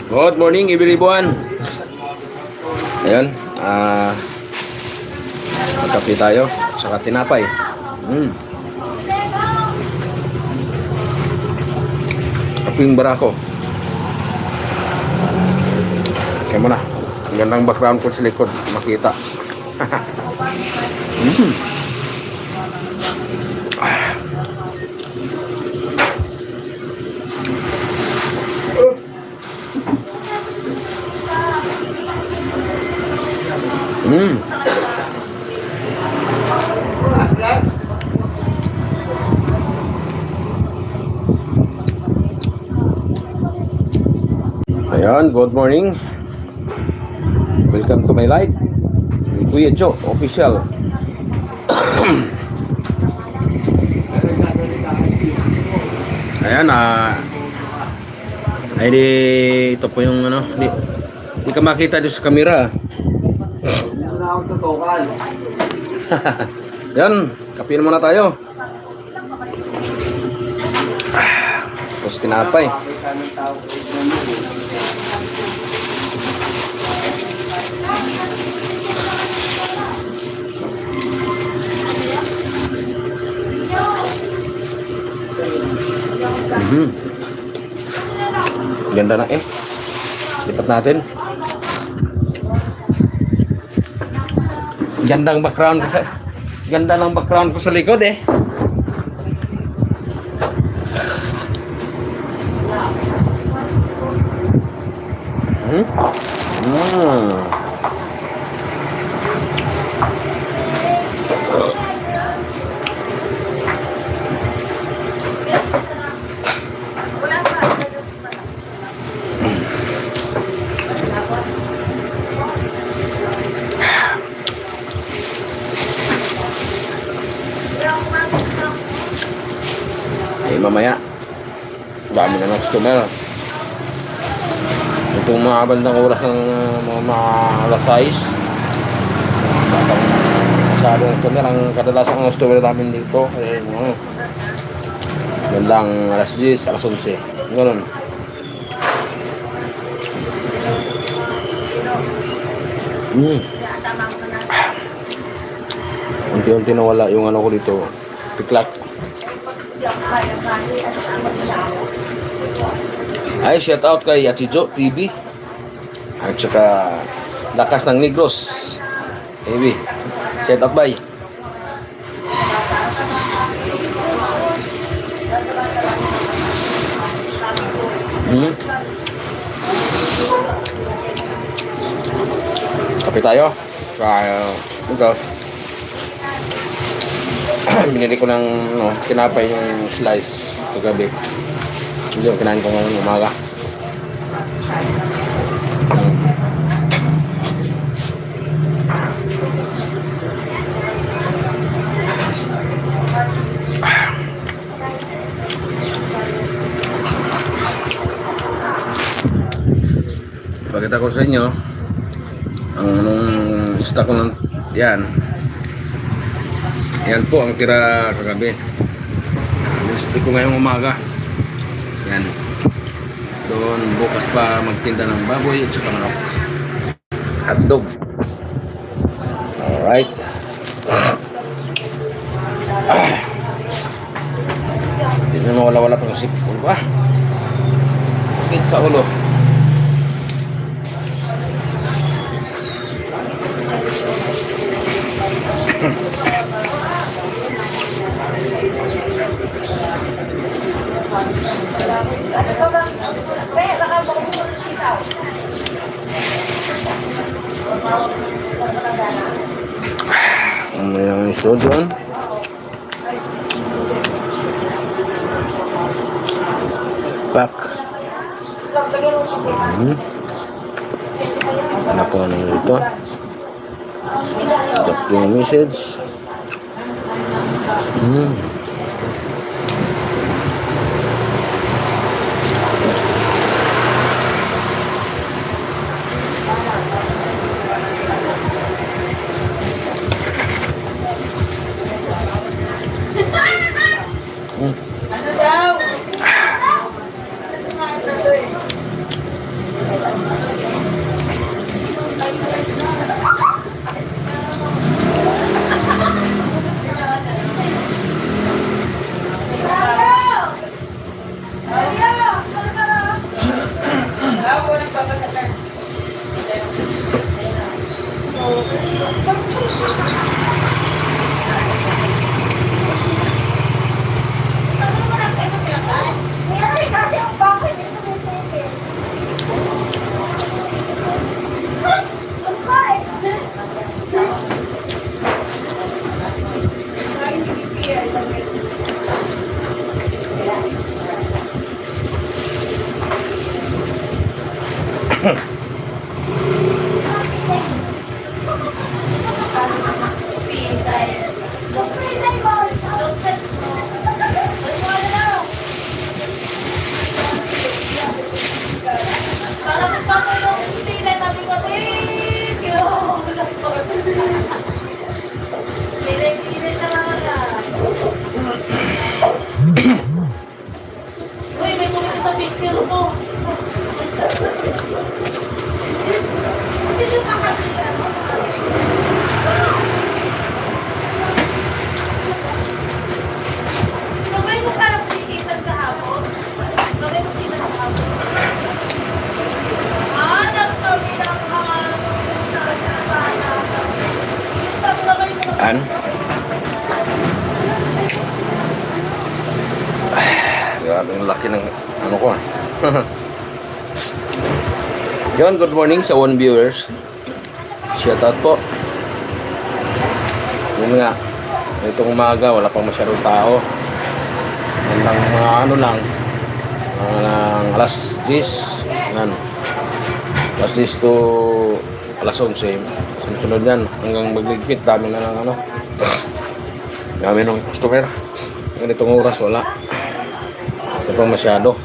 Good morning everyone. Ayun, magkape tayo saka tinapay. Kaping barako. Kaya mo na. Ang gandang background ko sa likod, makita. Ayan, good morning. Welcome to my live. Kuya Joe, official. Ayan, ay di, ito po yung ano, di ka makita doon sa camera. Yan, kapiin muna tayo. Tapos tinapay. Ganda na eh. Lipat natin. Gandang background ko sa ganda ng background ko sa likod eh. Mamaya dami na ng customer. Itong mga bandang oras ng mga alas 6 masyadong customer. Ang kadalasan ng customer namin dito ay bandang alas 10, alas 11 gano'n. Unti-unti nawala yung ano ko dito, tiklat. Ay, shout out kay Ate Jo TV at saka Lakas ng Negros TV. Shout out bye. Kape tayo. Ito. Binili ko ng tinapay yung slice kagabi. Hindi ko kinain ko ngayong umaga. Pakita ko sa inyo ang stock ko ng yan. Yan po ang tira kagabi. Gusto ko ngayong umaga. Yan. Doon bukas pa magtinda ng baboy at saka manok. Hotdog. Alright. Hindi na mawala-wala pang sipon pa. Sakit sa ulo. Ang iso doon. Pack. Ano po ano ito? Tap yung message. Uy, may kumita sa picture mo. Sabay mo parang pikitan sa hapon. Sabay mo pikitan sa hapon. Nagsabi ng sabay mo An? Grabe yung laki ng ano ko ah. Yun, good morning sa one viewers. Shout out po. Yun nga, itong umaga wala pang masyadong tao. Hanggang mga ano lang, alas 10. Yan. Alas 10 to alas 11. Sunod yan, hanggang magligpit, dami na ng ano. Dami ng customer. Ganitong oras wala. Ito pa masyado.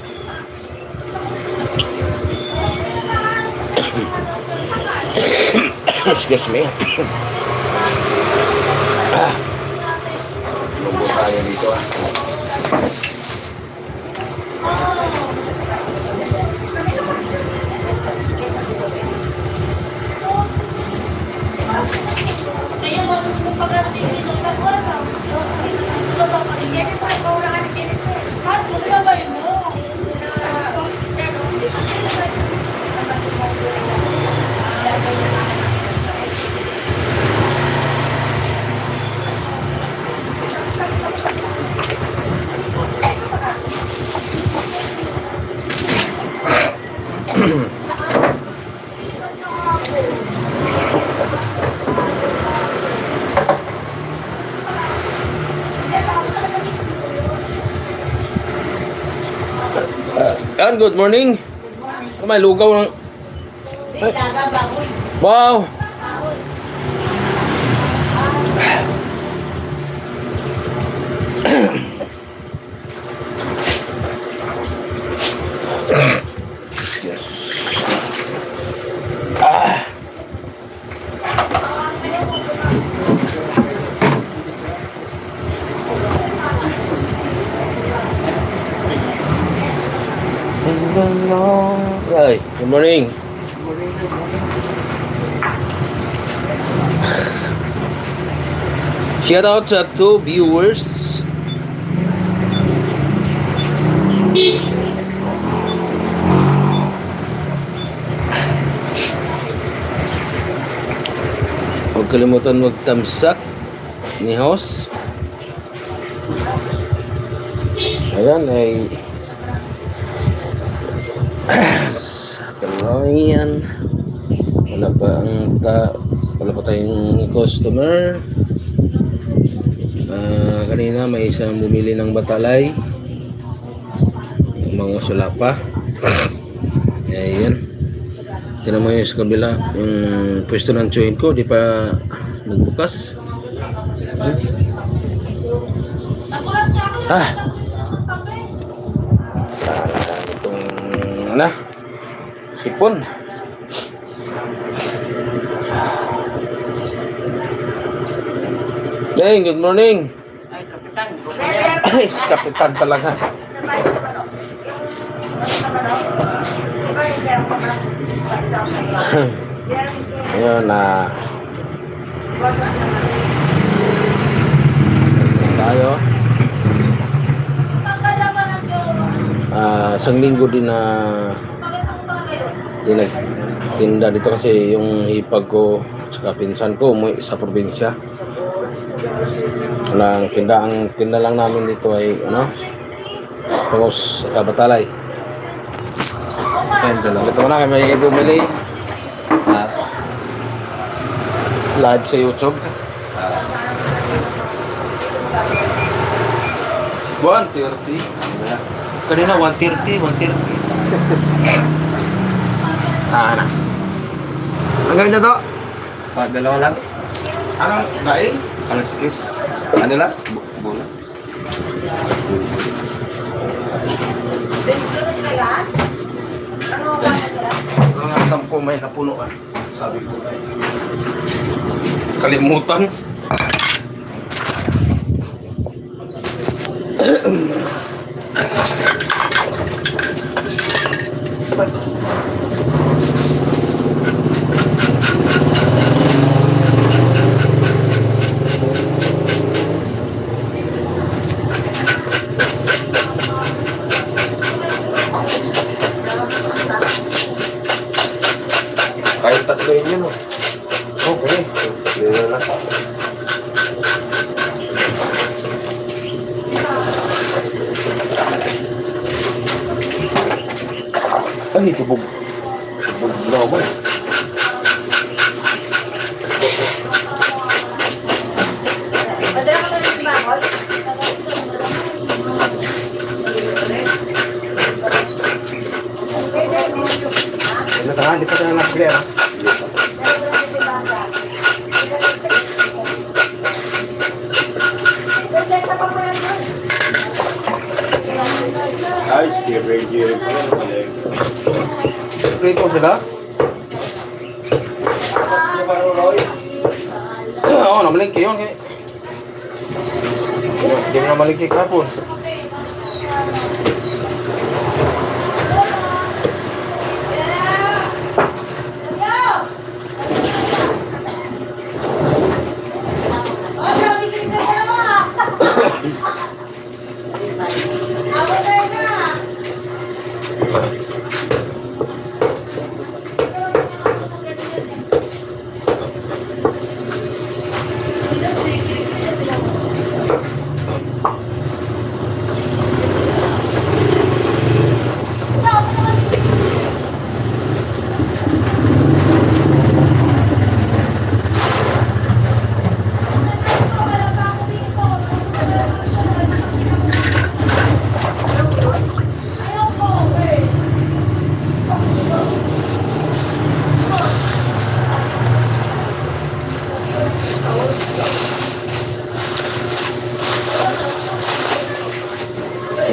Excuse me. Lumbo tayo dito ah. Kaya mas pagdating dito sa wala. Ito pa rin pa wala ka dito. Sabay mo. Yan, good morning. May lugaw ng... Wow! Yes. Right. Good morning. Shout out sa 2 viewers. Huwag kalimutan magtamsak ni host. Ayan ay kalayan. Wala pa tayong customer. Kanina may isang bumili ng batalay, mga sulapa. Ayan. Tignan mo yung sa kabila, yung pwesto ng tsuhin ko di pa nagbukas. Itong sipon. Hey, good morning. Ay, kapitan. Ay, kapitan talaga. Ayun na. Tayo. Isang linggo din na Hindi nagtinda dito kasi yung hipag ko sa pinsan ko umuwi sa probinsya. Walang tinda, ang tinda lang namin dito ay ano, tapos Batalay. And dito na kami may bumili live sa YouTube. 130. Kanina 130, 130. Ano? Ang gawin na to? Dalawa lang. Anong daing? Alas kis. Ano lang? Bola. Ang tampo may napunuan. Sabi ko. Kalimutan. Kahit tatlo yun, no? Okay. Dito lang. Ay, tubog. Tubog naman. Madala ka na ng bangol? Ano ka? Di pa tayo nakagaya, ha? Ay, Jerry pa yan. Prito sila? Oo, namalingki yun. Hindi mo namalingki kapon.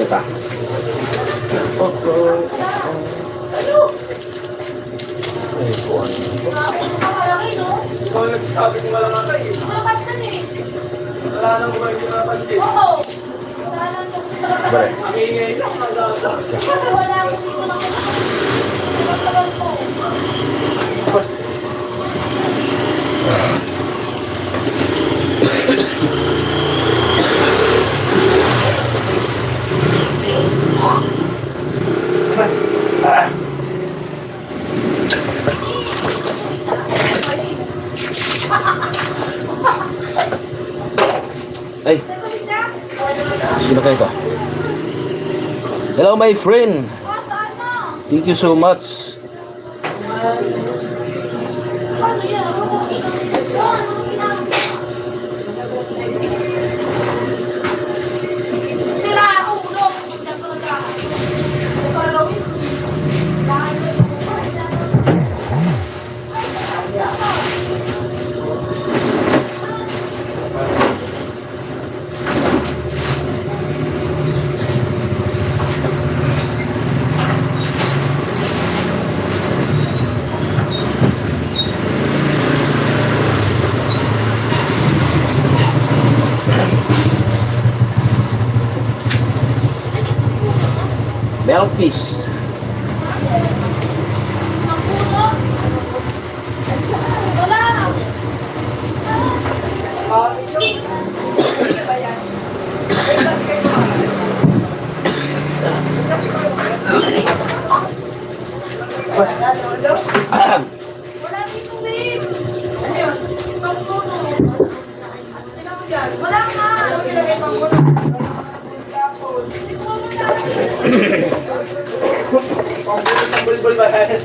Kita. Ikaw nagsasabi ko nga lang ata eh. Wala nang buhay ko napansin. Balik. Ang ingay lang. Ay, sino kayo to? Hello my friend. Thank you so much. Melpis. Wala dito, babe. Ano yun? Pangpuno. Wala nga. Ano nilagay pangpuno? Hindi ko Pang-bulbul ng bulbul ba yan?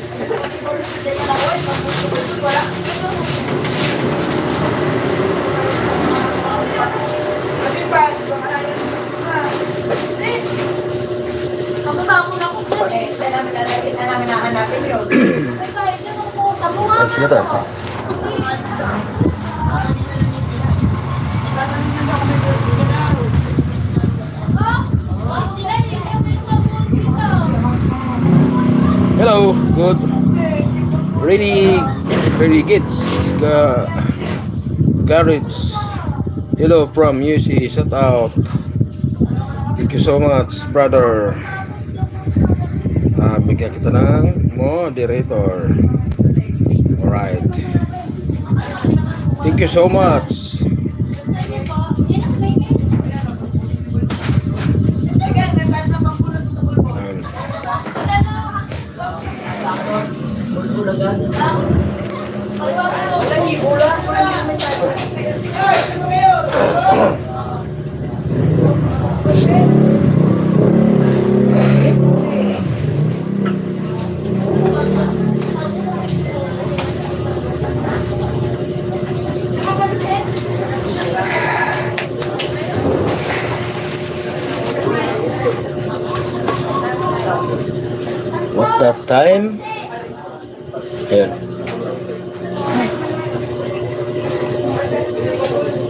Sige to. Hello, good. Really gets garage. Hello from UC. Shout out. Thank you so much, brother. Bigyan kita ng moderator. Alright. Thank you so much. What that time? Ayan.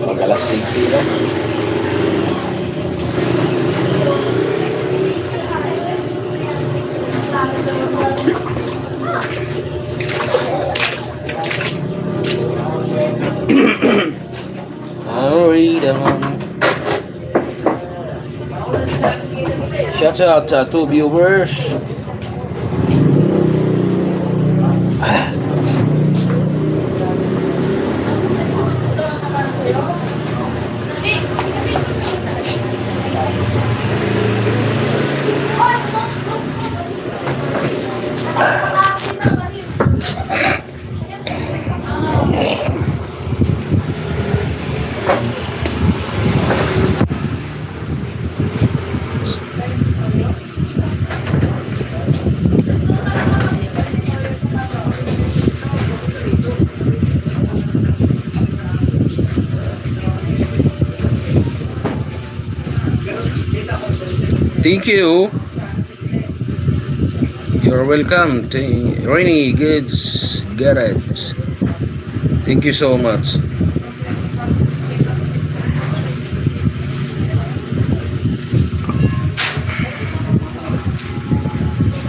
Mag-alas 6 na. Shout out to 2 viewers. Thank you. You're welcome to Rainy Goods Garage. Thank you so much.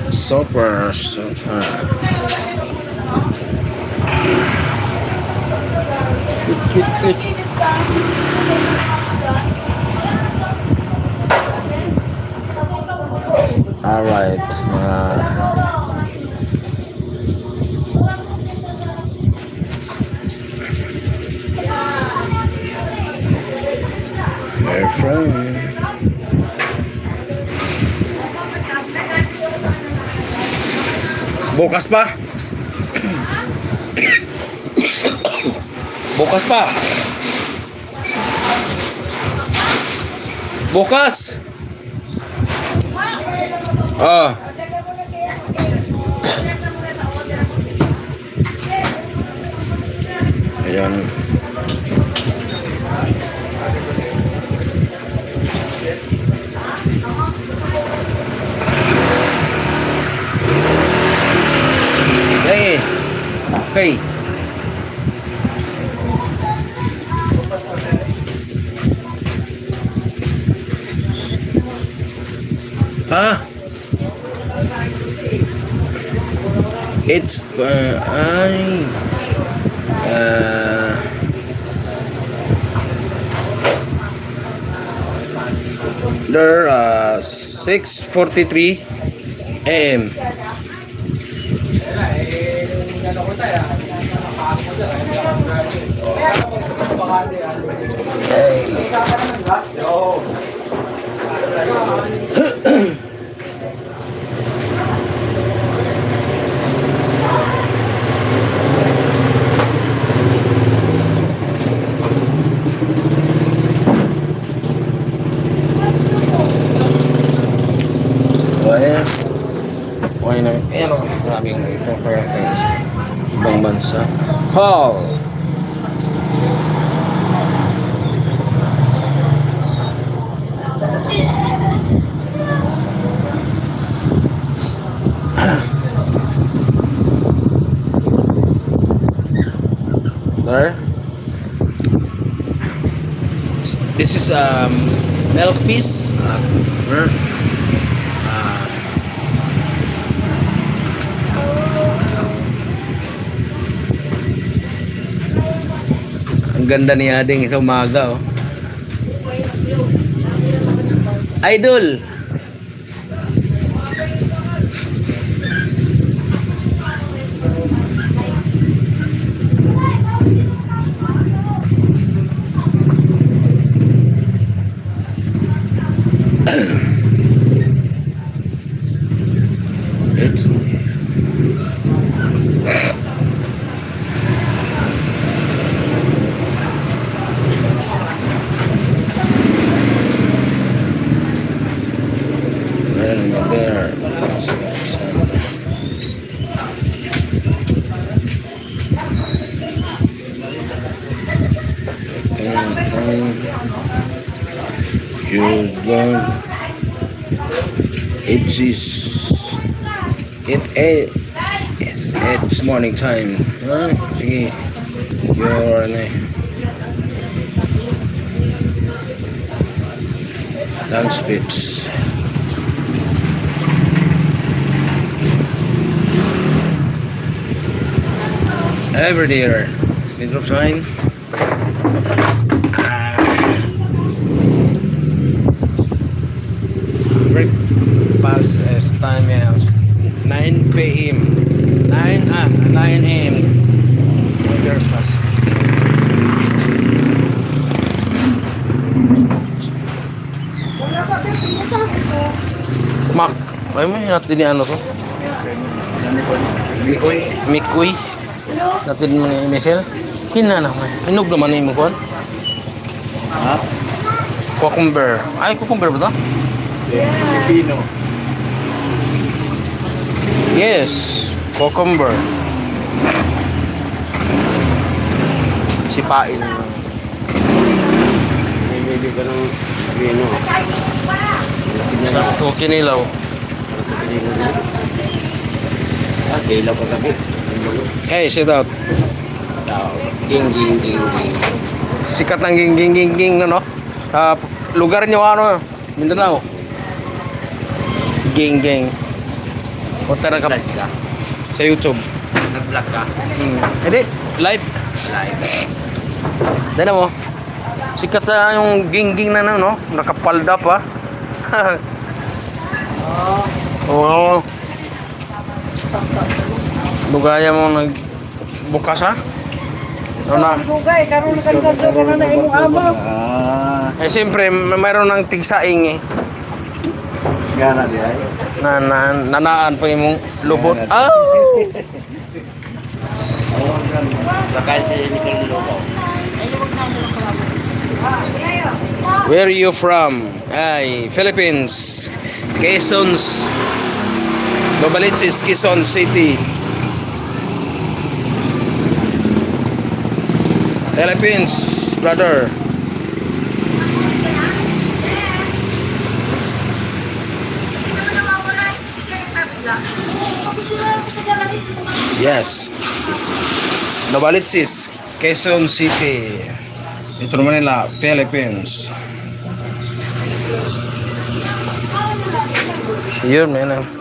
Super. Good. Alright, my friend. Bukas pa. Bukas pa. Bukas. Ah. Ayan. Hey. Hey. Ah. It's there 6:43 AM. maraming ito kaya sa ibang bansa. Call! There. This is milk piece. Uh, ang ganda ni Ading sa umaga, oh. Idol. It's there. It's morning time. Sige. You're lunch bits. Every day, intro sign. Breakfast as time is 9 p.m. 9 a.m. Breakfast. Mak, ay mo natin ni ano to? Mikoy. Natin mo ni Michelle. Hina na may. Hinog naman ni mo kon. Ha? Cucumber. Ay, cucumber ba to? Filipino. Yes, cucumber. Sipain. Bibili ka ng Filipino. Ito kinilaw. Kailaw pa gabi. Hey, shout out. Ging. Sikat ng ging no? Sa lugar niyo ano? Mindanao. Ging. Punta na ka ka? sa YouTube. Nag-vlog ka? Hindi, live. Dahil mo. Sikat sa yung ging na no? Nakapalda pa. Oo. Lugaya mo nagbukas ha? Ano na? Dugay, karon nagkadto ka na imong amo. Eh siyempre, mayroon ng tigsaing eh. Gana di ay. Nanaan pa imong lubot. Oh! Bakal sa Nicole Lobo. Where are you from? Ay, Philippines. Quezon's Novaliches, Quezon City. Philippines, brother. Yes. Novaliches, Quezon City. Metro Manila, Philippines. Yun, man.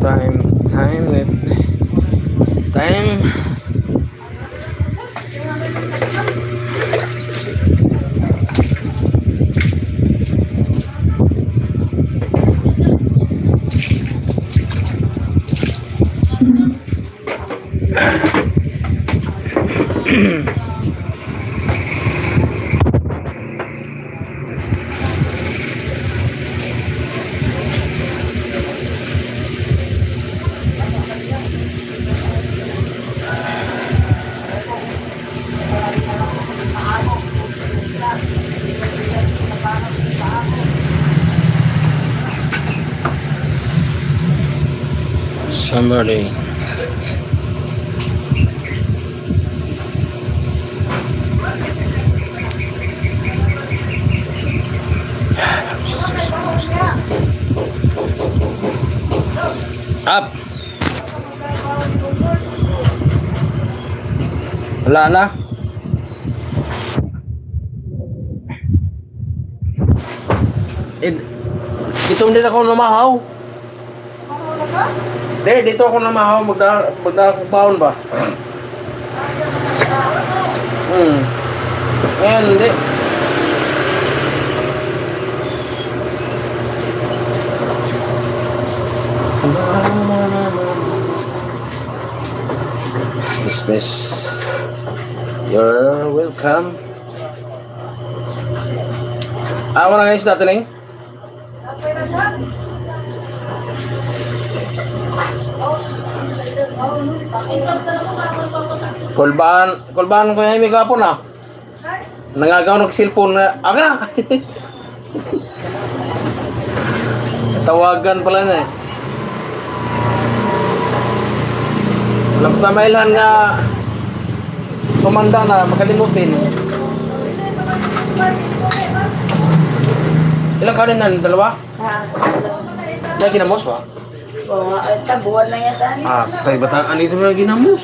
Time. Summer day. Up. Wala na. Dito din ako namahaw. Dito ako namahaw. Magdakbaon ba? Ngayon, hindi. Dismiss. You're welcome. Wala guys natin eh. Kulbaan ko yung may kapon ah. Nangagaw ng cellphone na. Aga! Tawagan pala na eh. Alam tamailan nga tumanda na, makalimutin. Ilang kanin na? Dalawa? Na ginamos ba? Oo, tabuan na yata. Tayo bataan dito na ginamos.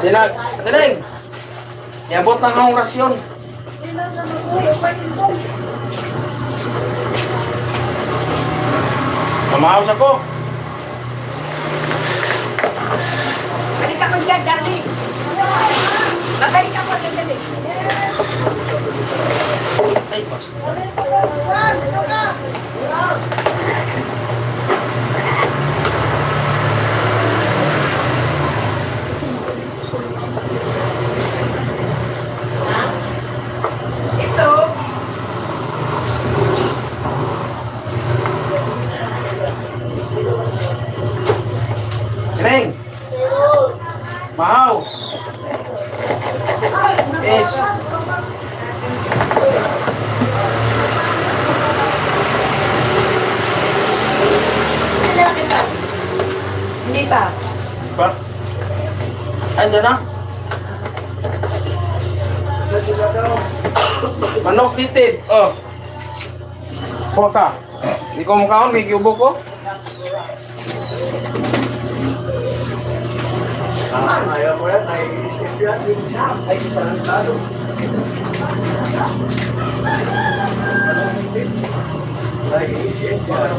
Dinag! Iabot na akong rasyon. Mamahawas ako. Balik ako dyan, darling. Babalik ako dyan, darling. Ay, basta. Ito. Greng! Mahaw! Yes! Hindi pa. Ba? Andiyan na? Manok titid. Oh. Kuha ka. Hindi ko mukhaon, may kiubo ko. Ayaw mo yan, naiisip yan. Ay, parang naiisip yan.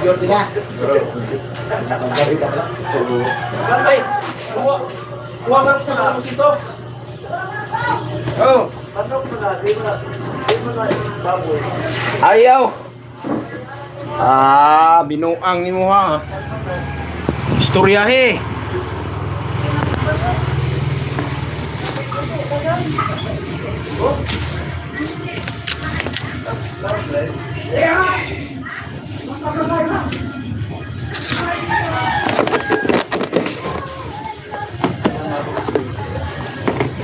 Yun na. Ay, kuha ka rin sa tapos ito. Oh. Ayaw. Binuang ni mo ha. Istoryahe.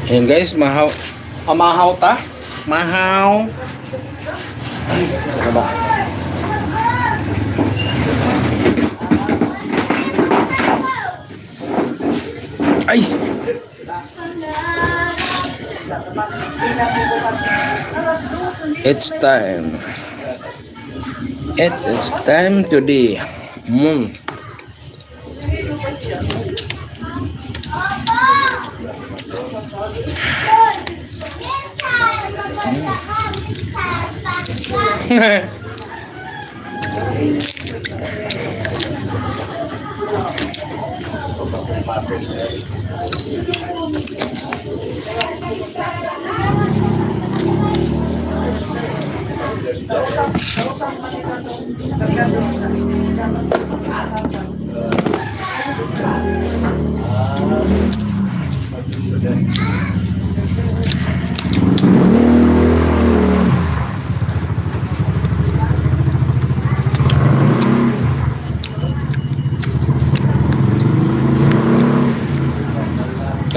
Ayan guys, mahaw ta. Mahaw. Ay, Diba? Ay! It's time. It is time today.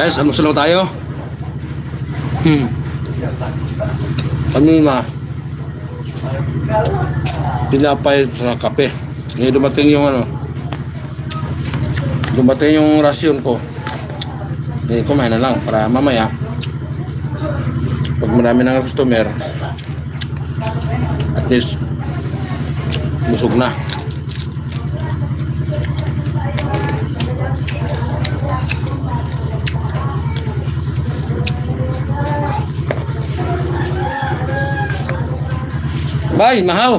Guys, almusal na tayo. Kanina pinapay sa kape. Ngayon dumating yung dumating yung rasyon ko. Kumain na lang para mamaya pag marami ng customer at least busog na. Bay, mahaw.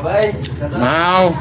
Bay. Mahaw.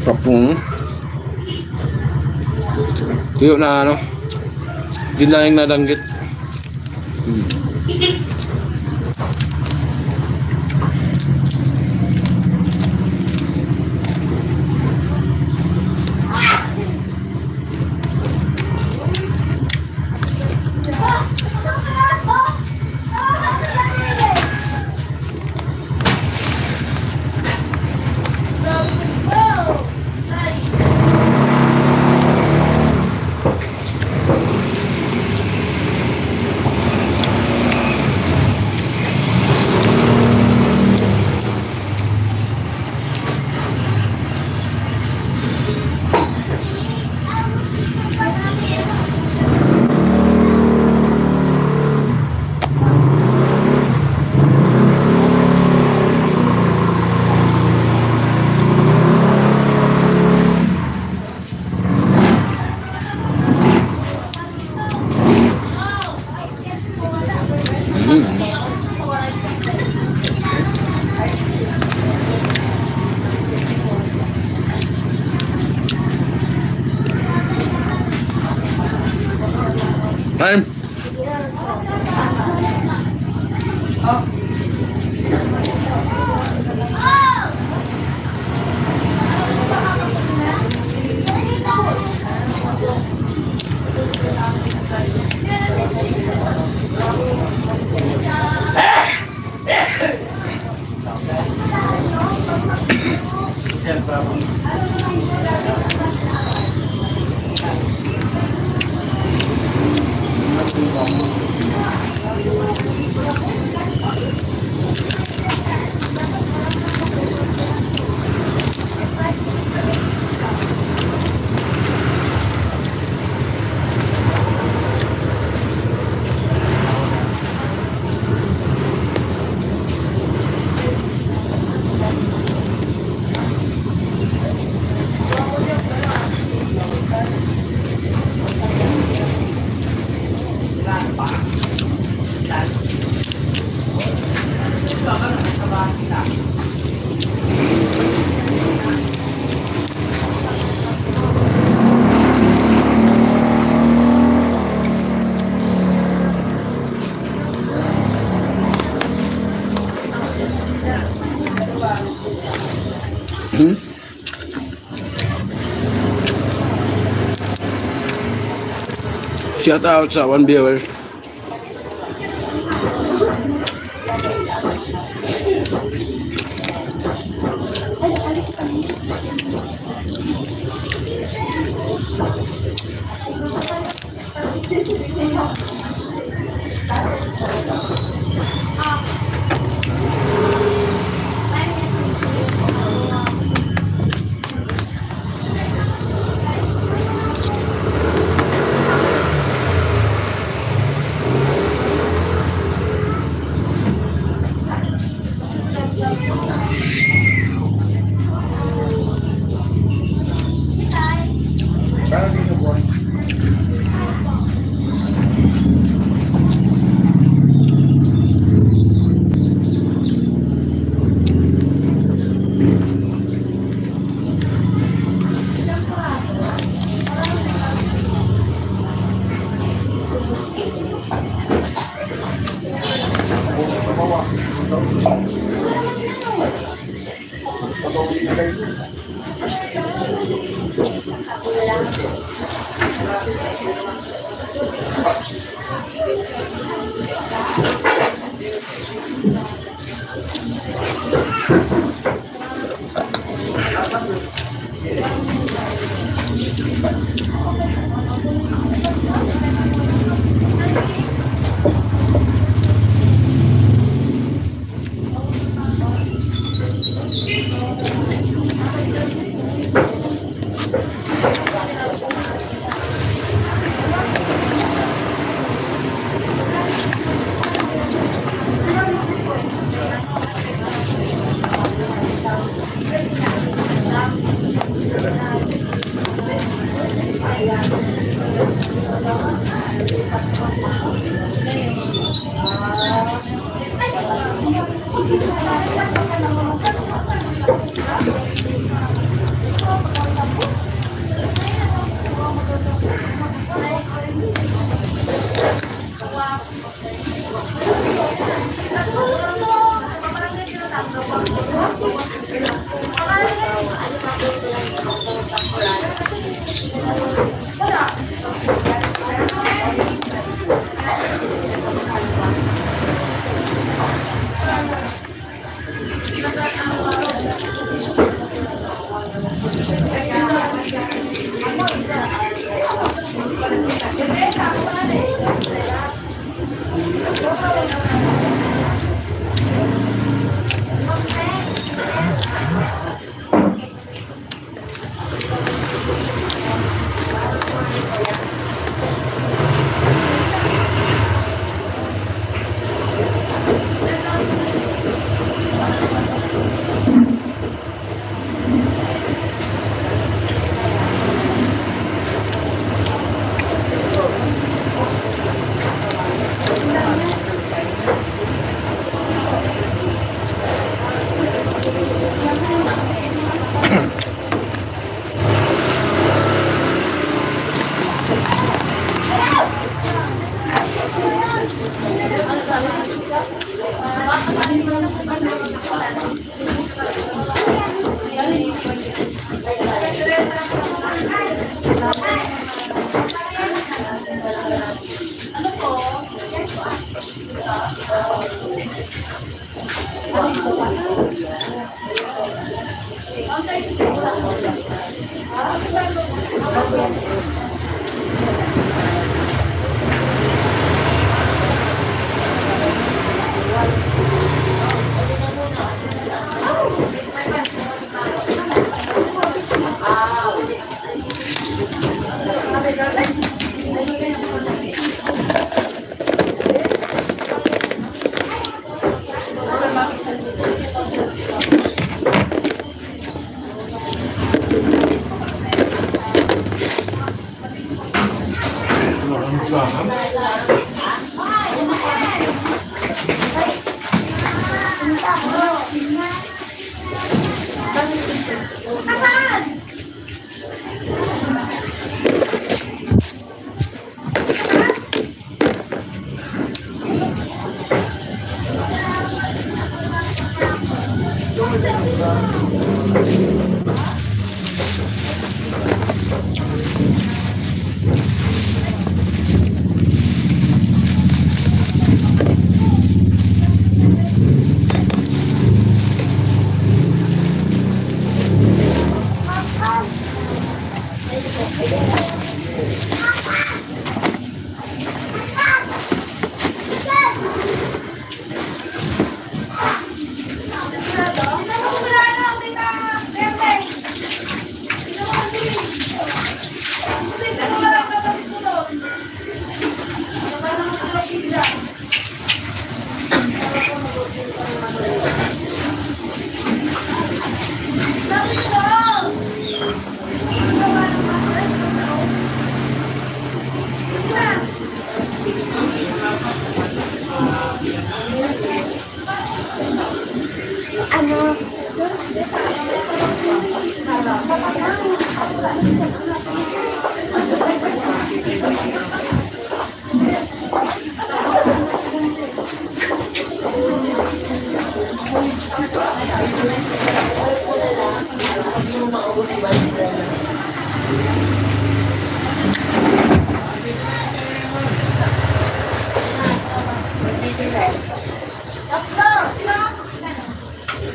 Kapung tuyo na ginaing na danggit. Time. Hmm? Shout out sa one viewers. Parang dito po.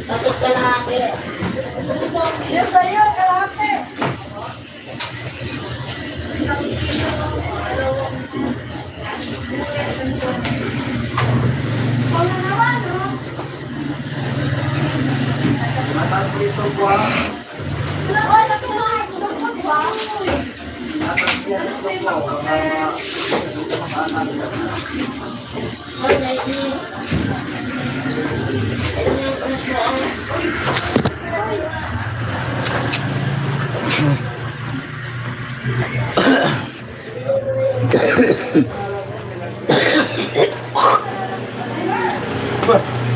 Tapos ka na akin. Yes, sa'yo, kalahati. Wala naman, no? Dito po ah. Ay, natuloy. Wow.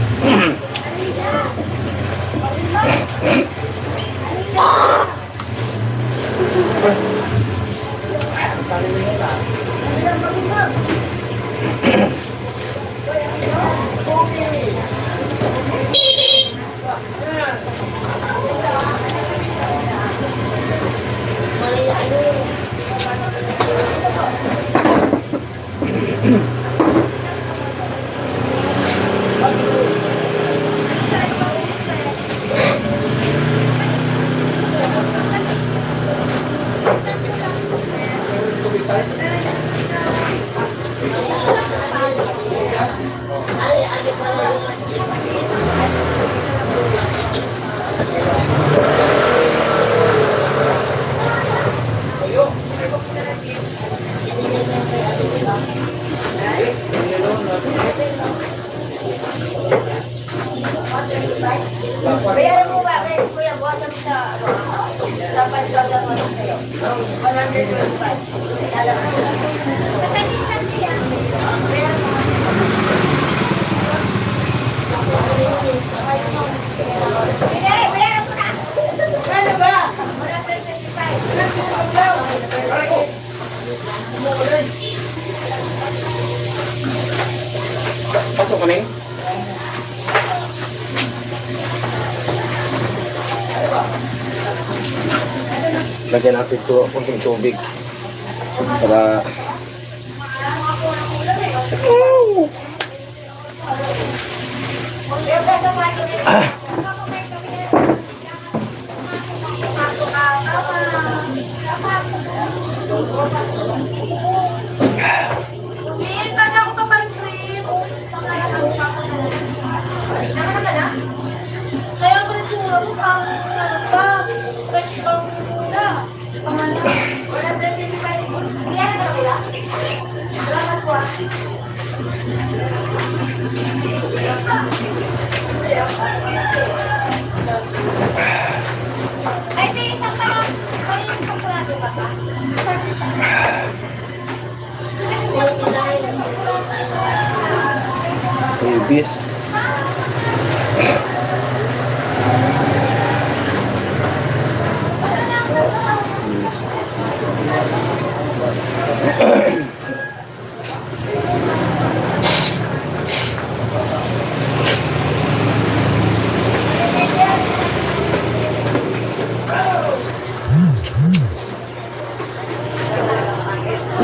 Bayaran mo ba? Kaya si Kuya, buwasan mo sa 5,000 mo sa'yo. 125. Alam mo. Natalitan niya. Bayaran mo. Sige, bayaran mo na. Ano ba? 125. Pasok ka na eh. Lagyan natin ito kunting tubig para Kaya ko rin siguro pang ano pa, fresh pang muna. Pangalan. Wala na din pa rin. Diyan na bila. Salamat po ah. Ay, may isang pa lang. Kaya yung kampurado ka pa? ibis.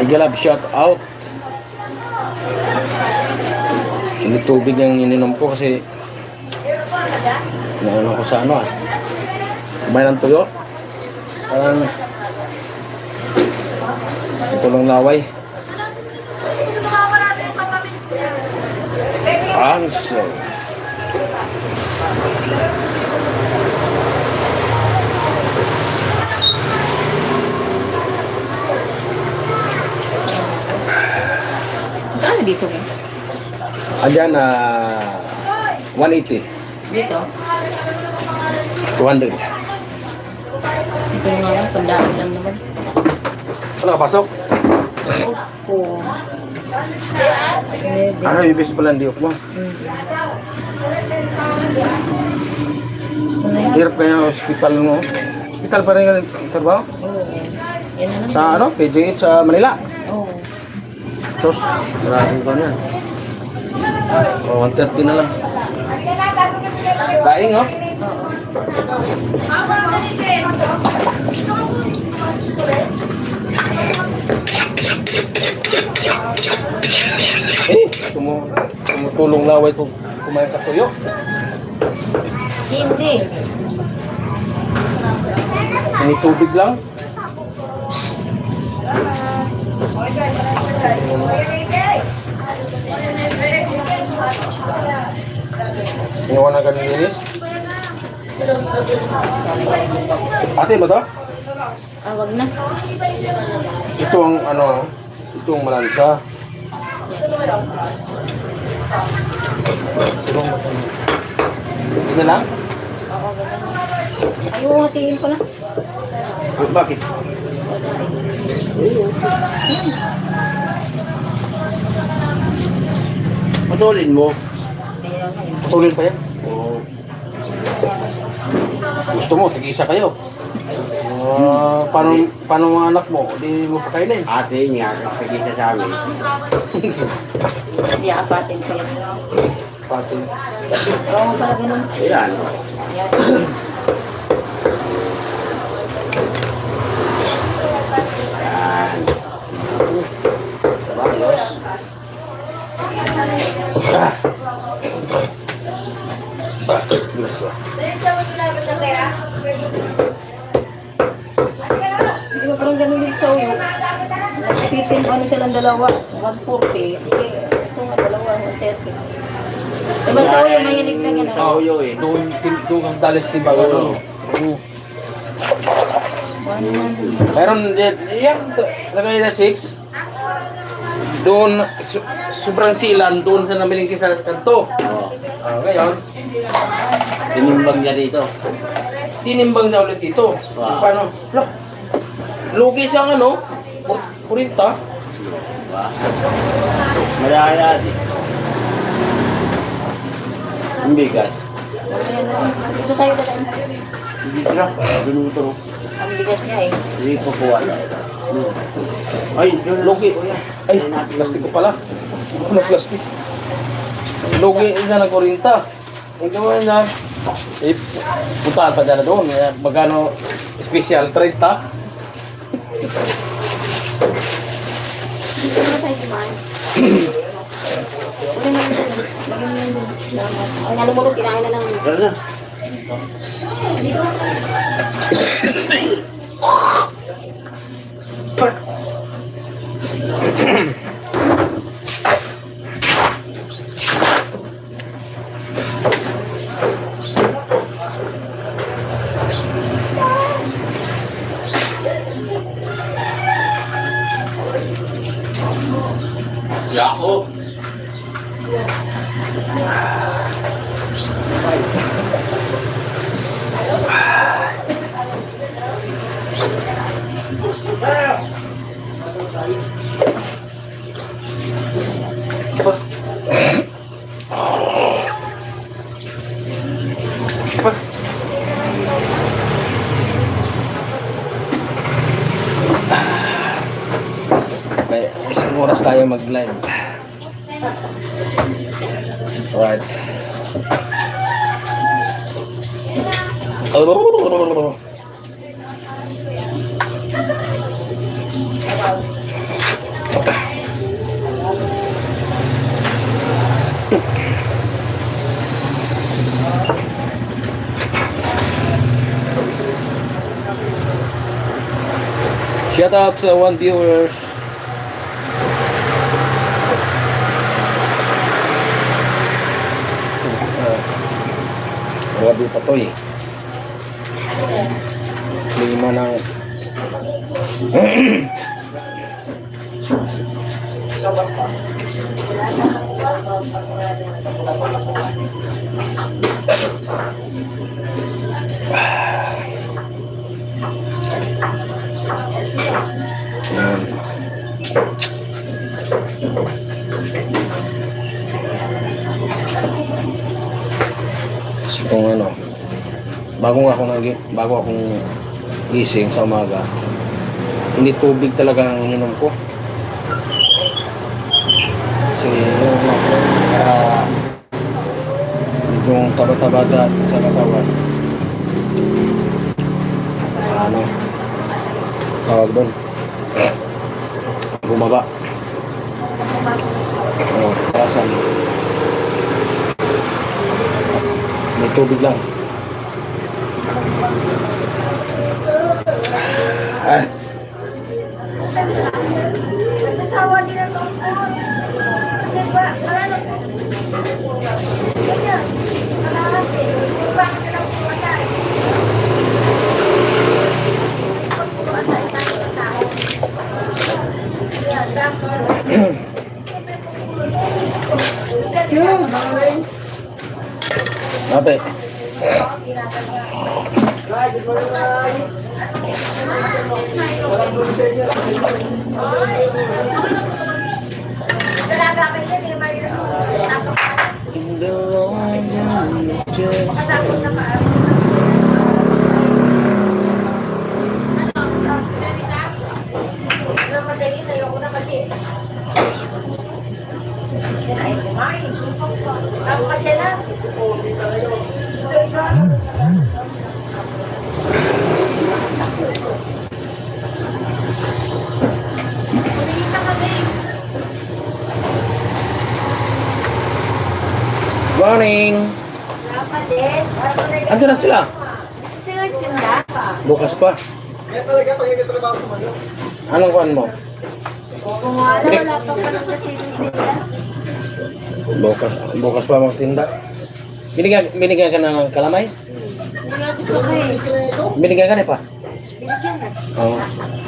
Nag-love shout out. Hindi tubig ang ininom ko kasi naano ko sa ano ah. Kumain ng tuyo. Parang ito lang laway. Ang so. Saan dito ba? Ayan na 180. Dito? 200. Ito nga lang, pandaan lang naman. Ano ka pasok? Opo. Ano ibig pala ang diok mo? Hirap kaya ang hospital mo. Hospital pa rin ang trabaho? Oo. Yan na lang. Sa ano? PGH sa Manila. Oo. Sos, maraming ko na. O, 130 na lang. Daing, oh. Tumutulong laway kung kumain sa tuyo. Hindi. Ini tubig lang. Iwan na ganun linis. Ate ba to? Wag na. Ito ang ano, ito ang malansa. Ito na lang? Ayaw, hatiin ko na. Bakit? Patulin mo. Patulin pa yan? Oo. Gusto mo, tig-isa kayo. Paano mga anak mo? Di mo pakainin. Ate niya, sagisa sa amin. Hindi apatin ko yan. Pati. Oo, pala ganun. Ayan. Yan. Ayan. Tabalos. Hindi ba parang ganun din sa ulo? Nagpitin ano silang dalawa, 140. Ito nga dalawa, 130. Diba sa ulo, mahilig na gano'n? Sa uyo eh. Doon kang dalis di ba? Ano? Meron yan, lagay na 6. Doon, sobrang silan, doon sa namilingki sa kanto. Oo. Ngayon, Tinimbang niya dito. tinimbang na ulit dito. Wow. Paano? Look, lugi siyang ano, 40. Diba? Malaya din. Ang bigat. Dito tayo dadaan. Hindi sila. Binuturo. Ang bigas niya eh. Hindi ko kuha. Ay, lugi. Ay, plastic ko pala. Ano plastic? Lugi na ng 40. Ang gawin na, puntaan pa dyan na doon. Magkano special 30? Dito na tayo kumain. Uli na yun. Lagyan mo yun. Ang ano mo ito, kinain na lang. Pero na. Yako. May isang oras tayo mag-live. Right. Shout out sa one viewers. Grabe pa to eh. Lima ng kasi kung ano, bago akong gising sa umaga, hindi tubig talaga ang ininom ko. Kasi yung taba-taba sa katawan, ano tawag doon, bumaba. Karasan may tubig lang. Nagsasawa din ang tungkol. Kasi wala na po. Ganyan. Malakas eh. Bakit ka lang pumatay? Pumatay tayo sa tao. Yan, dapat. Ape. Dalaga ka dyan eh. May tapos makatapos na pa. Ano madali na yung una kasi. Ay, kumain. Tapos kasi na. Ito. Morning. Andiyan na sila. Bukas pa. Kaya talaga pag nagtatrabaho sa Manila. Anong kuhan mo? Kung wala pa pa ng kasilid nila. Bukas pa magtinda. Binigyan ka ng kalamay? Hindi nga gusto ko eh. Binigyan ka na pa? Binigyan na. Oo.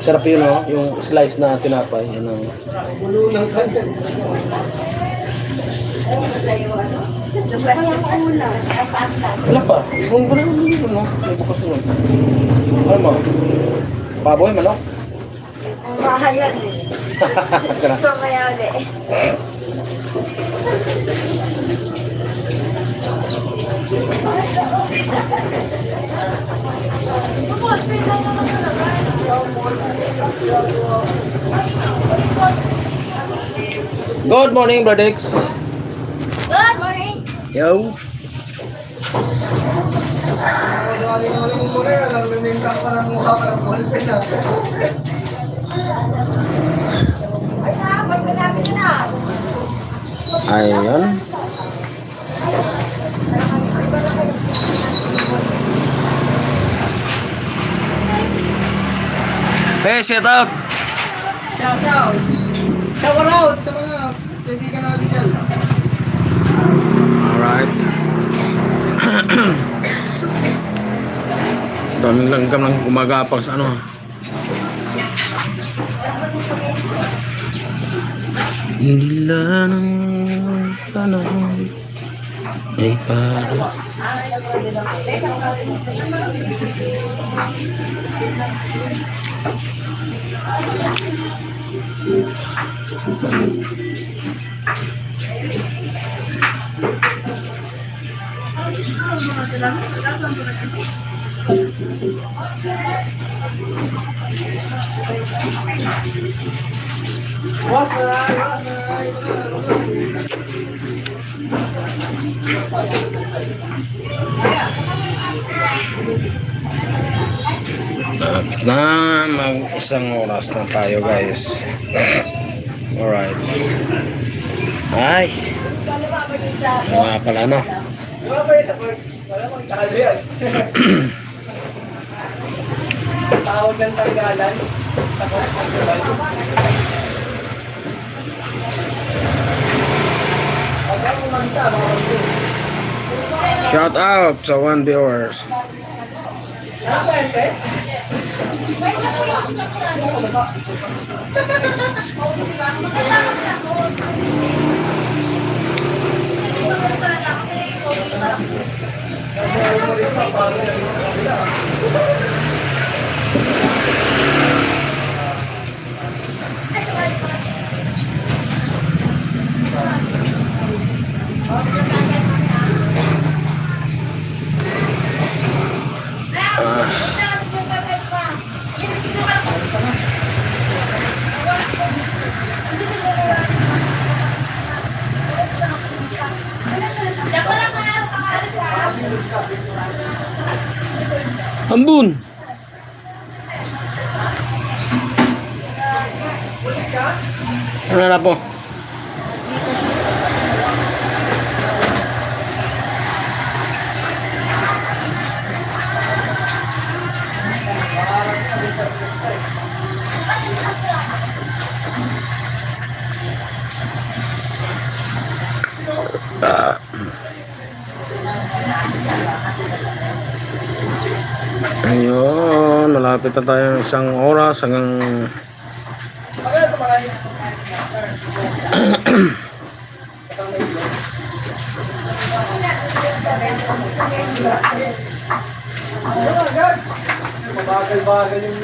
Sarap yun, no? Yung slice na tinapay. Yan ang... Ulo ng kanya. Sa'yo ano? Sobrang yung ulam. Ang pasta. Wala pa. Kung ba naman yun, no? May bukas nun. Ano mo? Baboy, manok? Ang mahal yan eh. Gusto ko yan eh. Good morning, Bradix. Good morning! Yo. Aling-aling mo rin. Nagmimintang pa ng mukha pa ng ballpen na. Ay na, ba't malapit na? Ayan. Hey, shout out. Shout out! Shout out sa mga kaibigan natin dyan. Alright. Daming langgam lang gumagapang sa ano. Nila ng panahon ay para. Na mag-isang oras na tayo, guys. Alright. Ay, ano nga pala, no? Wala pa yun. Wala pa yung takal yan. Tawag ng tanggalan. Tapos festival. Pag ako magta, Shout out sa 1 viewers. ano ba yan, Tess? Kasi mo rin pa, parang naging sa kabila. Ambun! Ano na po? Ayun, malapit na tayo ng isang oras hanggang Magkano marami? Ano agad? Mabagal-bagal yung...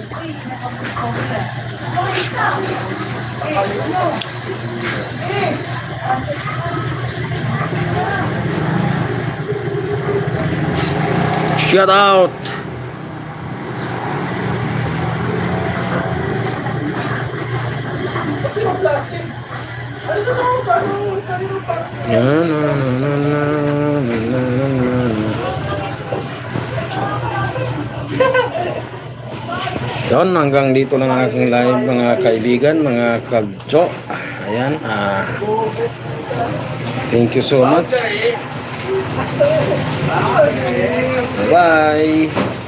shout out. Plastic. Ano ito ba? Parang sarili pa. Yan, na, na, na, na, na, na, na, na. Yun, hanggang dito lang ang aking live mga kaibigan, mga kagjo. Ayan, thank you so much. Bye-bye.